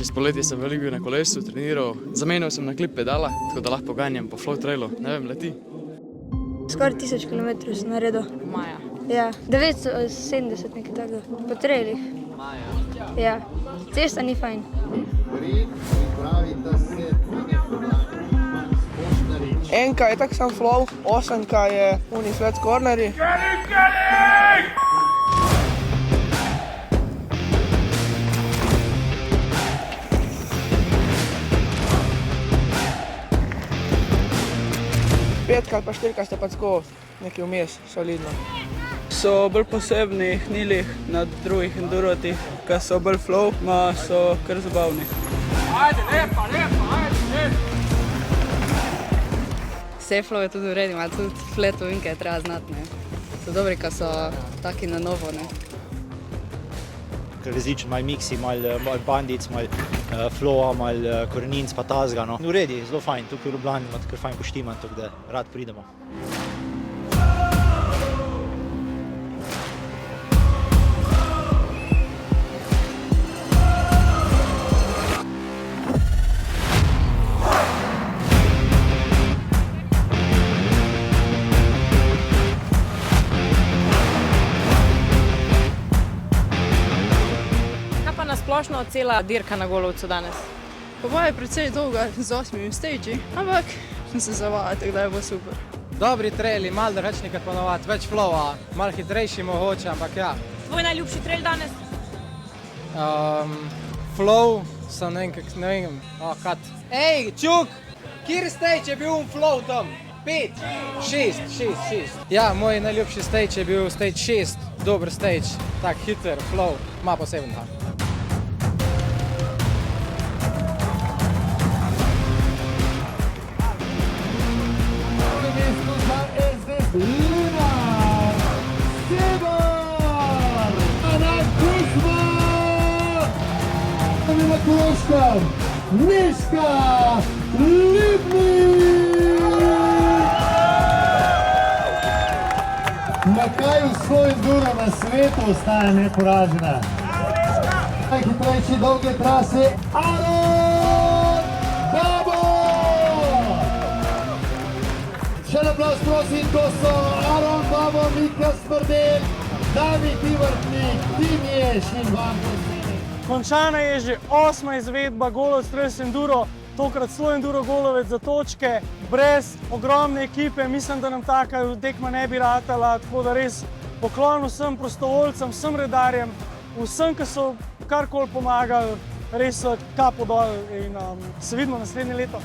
Čez poletje sem veliko bil na kolesu, treniral, zamenjal sem na klip pedala, tako da lahko ganjam po flow trailu, ne vem, leti. Skoraj 1000 km sem naredil. Maja. Ja, 970 nekaj takega, po trailih. Maja. Ja, cesta ni fajn. Enka je tak sam flow, 8 je unisvet corneri. Petka ali pa 4 sta pa tako nekaj vmes, solidno. So bolj posebni hnili na drugih endurotih, ki so bolj flow, ma so kar zabavni. Ajde, lepa, ajde. Vse flow je tudi v redu, ali tudi fletovinke je treba znati, ne. So dobri, ko so taki na novo, ne. Različen, malo miksi, malo bandic, malo flowa, malo koreninc pa tazga, no. V redu, zelo fajn, tukaj v Ljubljani imate kar fajn poštiman, tako da rad pridemo. Splošno cela dirka na Golovcu danes. Po moje je precej dolga z 8 stage, ampak sem se zavajal, tako da je bilo super. Dobri traili, malo drugačni kot ponovadi, več flowa, malo hitrejši mogoče, ampak ja. Tvoj najljubši trail danes? Flow, sem ne vem, kat. Ej, Čuk, kjer stage je bil flow tam? 5, 6. Ja, moj najljubši stage je bil stage 6, dober stage, tak hiter, flow, ima poseben tak. Lina, Sebar, Ana Kuzma, Mila Kološka, Miška, Lipnik. Na kaj vso enduro na svetu ostaja neporažena? Najhitrejši dolge trase, Aron Babo! Še aplavz prosim, to so Aron Babo, Mika Smrdel, David Ivrtnik, Tim Ješ in vam posebej. Končana je že 8. izvedba Golovec Trails Enduro, tokrat Slow Enduro Golovec za točke, brez ogromne ekipe, mislim, da nam taka tekma ne bi ratala, tako da res poklon vsem prostovoljcem, vsem redarjem, vsem, ki so karkoli pomagali, res kapo dol in se vidimo naslednje leto.